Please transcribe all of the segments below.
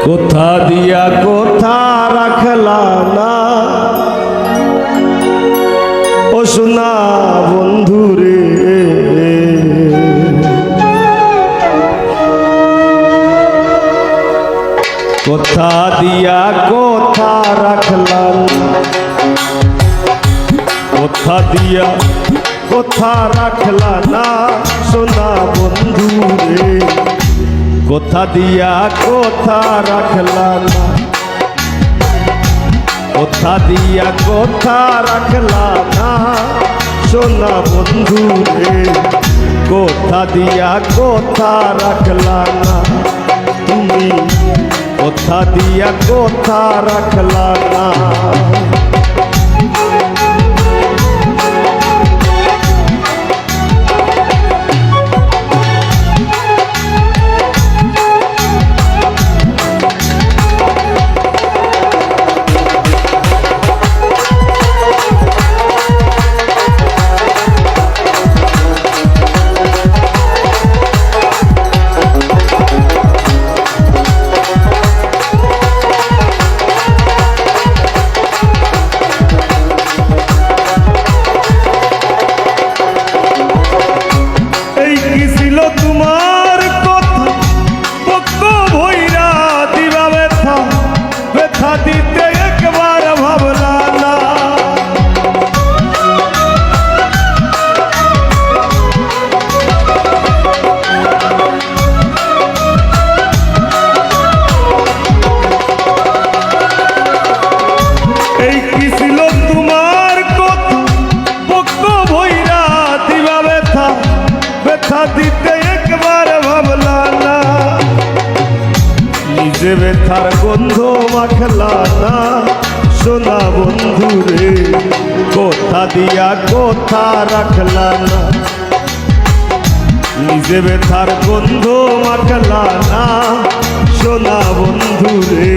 কোথা দিয়া কোথা রাখলা না ও সোনা বন্ধুরে, কোথা দিয়া কোথা রাখলা না, কোথা দিয়া কোথা রাখলা না সোনা বন্ধুরে, কোথা দিয়া কোথা রাখলা না, কোথা দিয়া কোথা রাখলা না সোনা বন্ধুরে, কোথা দিয়া কোথা রাখলা না তুমি, কোথা দিয়া কোথা রাখলা না। তোমার কথা পক্ষ ভইরা দিবা ব্যথা, ব্যথা দিতে একবার ভাবলা না, এই কি ছিল তোমার কথা পক্ষ ভইরা দিবা ব্যথা, ব্যথা দিতে একবার ভাবলা না, নিজে ব্যথার গন্ধ মাখলা না সোনা বন্ধুরে, কোথা দিয়া কোথা রাখলা না, নিজে ব্যথার গন্ধ মাখলা না সোনা বন্ধুরে,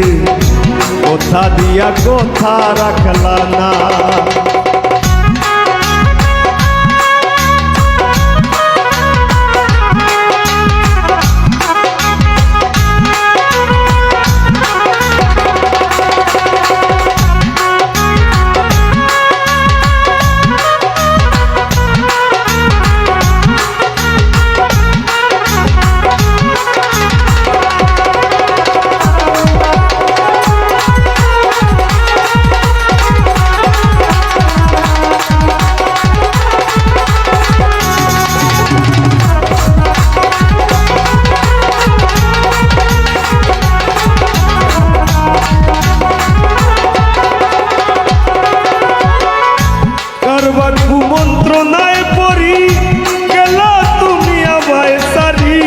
কোথা দিয়া কোথা রাখলা না। কুমন্ত্রণায় পড়ি গেল তুমি আমায় সারি,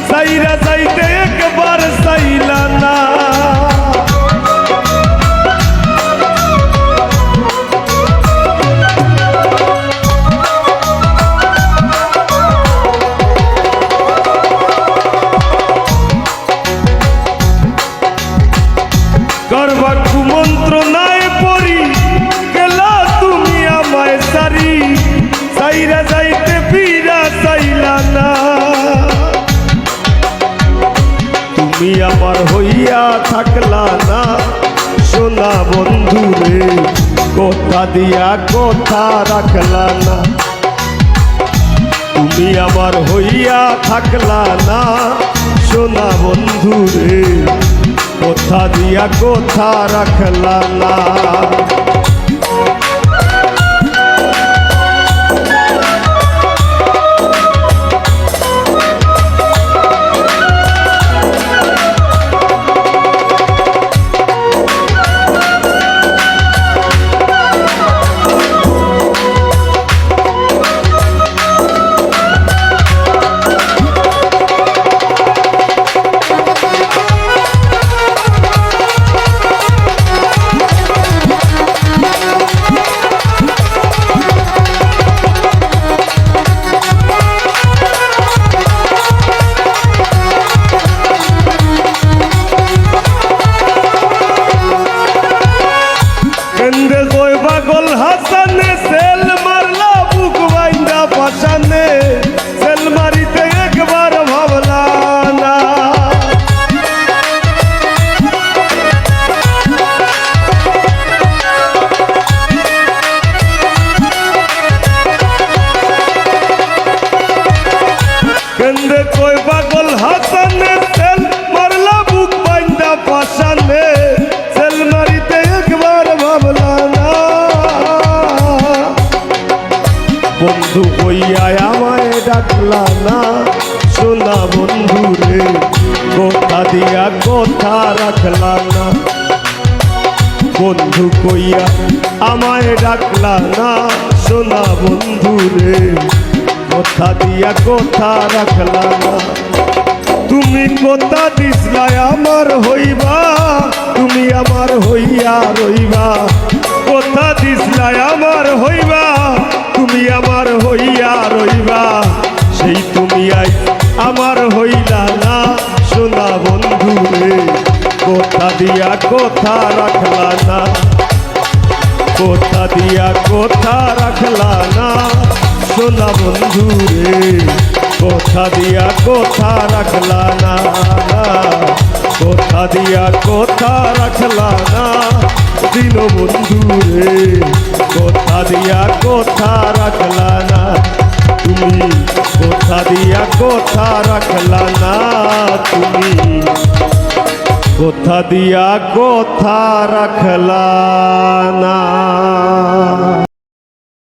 সাইরা যাইতে একবার চাইলা না, করবার কুমন্ত্রণায় পড়ি গেল তুমি আমায় সারি, সাইরা যাইতে ফিরা চাইলা না, তুমি আমার হইয়া থাকলা না সোনা বন্ধুরে, কোথা দিয়া কোথা রাখলা না, তুমি আমার হইয়া থাকলা না সোনা বন্ধুরে, কোথা দিয়া কোথা রাখলা না। দিয়া কথা রাখলা না, বন্ধু কইয়া আমায় ডাকলা না, সোনা বন্ধু রে কথা দিয়া কথা রাখলা না। তুমি কথা দিসলাই আমার হইবা, তুমি আমার হইয়া রইবা, কথা দিসলাই আমার হইবা, তুমি আমার হইয়া রইবা, সেই তুমি আই আমার হইলা না, সোনা বন্ধু রে কথা দিয়া কথা রাখলা না, কথা দিয়া কথা রাখলা না, সোনা বন্ধু রে কথা দিয়া কথা রাখলা না, কথা দিয়া কথা রাখলা না, দিন বন্ধু রে কথা দিয়া কথা রাখলা না, তুমি কথা দিয়া কথা রাখলা না, তুমি কথা দিয়া কথা রাখলা না।